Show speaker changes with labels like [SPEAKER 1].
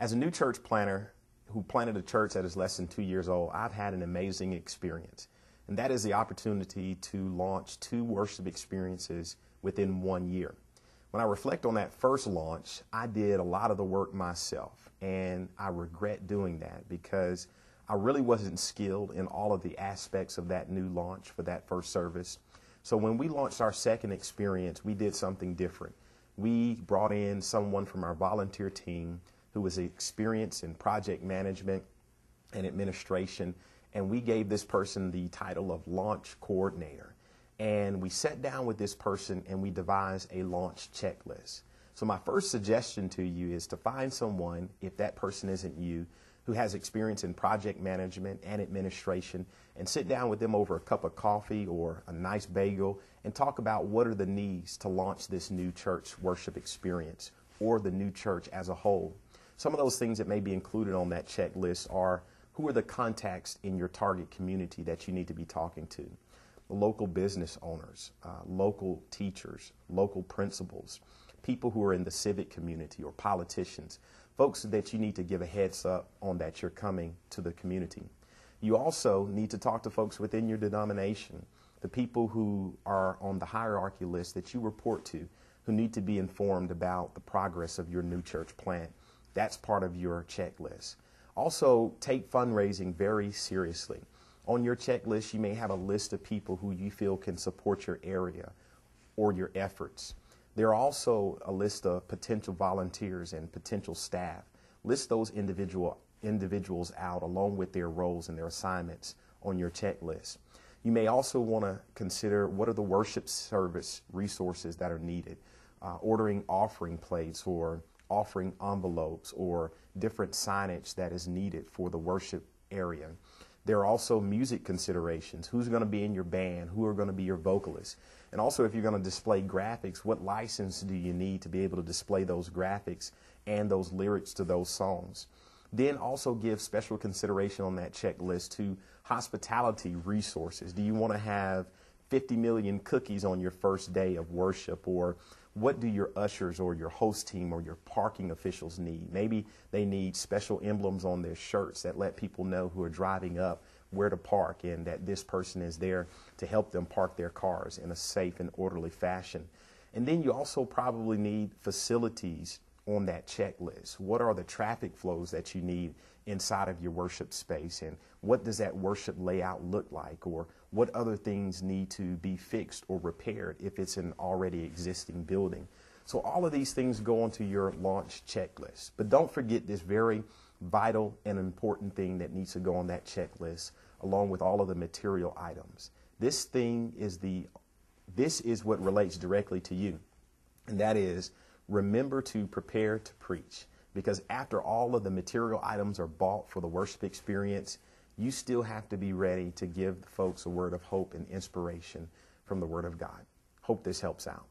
[SPEAKER 1] As a new church planter who planted a church that is less than 2 years old, I've had an amazing experience. And that is the opportunity to launch 2 worship experiences within 1 year. When I reflect on that first launch, I did a lot of the work myself, and I regret doing that because I really wasn't skilled in all of the aspects of that new launch for that first service. So when we launched our second experience, we did something different. We brought in someone from our volunteer team who was experienced in project management and administration, and we gave this person the title of launch coordinator. And we sat down with this person and we devised a launch checklist. So my first suggestion to you is to find someone, if that person isn't you, who has experience in project management and administration, and sit down with them over a cup of coffee or a nice bagel and talk about what are the needs to launch this new church worship experience or the new church as a whole. Some of those things that may be included on that checklist are: who are the contacts in your target community that you need to be talking to? Local business owners, local teachers, local principals, people who are in the civic community or politicians, folks that you need to give a heads up on that you're coming to the community. You also need to talk to folks within your denomination, the people who are on the hierarchy list that you report to, who need to be informed about the progress of your new church plant. That's part of your checklist. Also, take fundraising very seriously. On your checklist, you may have a list of people who you feel can support your area or your efforts. There are also a list of potential volunteers and potential staff. List those individuals out along with their roles and their assignments on your checklist. You may also want to consider what are the worship service resources that are needed. Ordering offering plates or offering envelopes or different signage that is needed for the worship area. There are also music considerations. Who's going to be in your band? Who are going to be your vocalists? And also, if you're going to display graphics, what license do you need to be able to display those graphics and those lyrics to those songs? Then also give special consideration on that checklist to hospitality resources. Do you want to have 50 million cookies on your first day of worship? Or what do your ushers or your host team or your parking officials need? Maybe they need special emblems on their shirts that let people know who are driving up where to park and that this person is there to help them park their cars in a safe and orderly fashion. And then you also probably need facilities on that checklist. What are the traffic flows that you need inside of your worship space, and what does that worship layout look like, or what other things need to be fixed or repaired if it's an already existing building? So all of these things go onto your launch checklist. But don't forget this very vital and important thing that needs to go on that checklist along with all of the material items. This is what relates directly to you, and that is, remember to prepare to preach, because after all of the material items are bought for the worship experience, you still have to be ready to give the folks a word of hope and inspiration from the Word of God. Hope this helps out.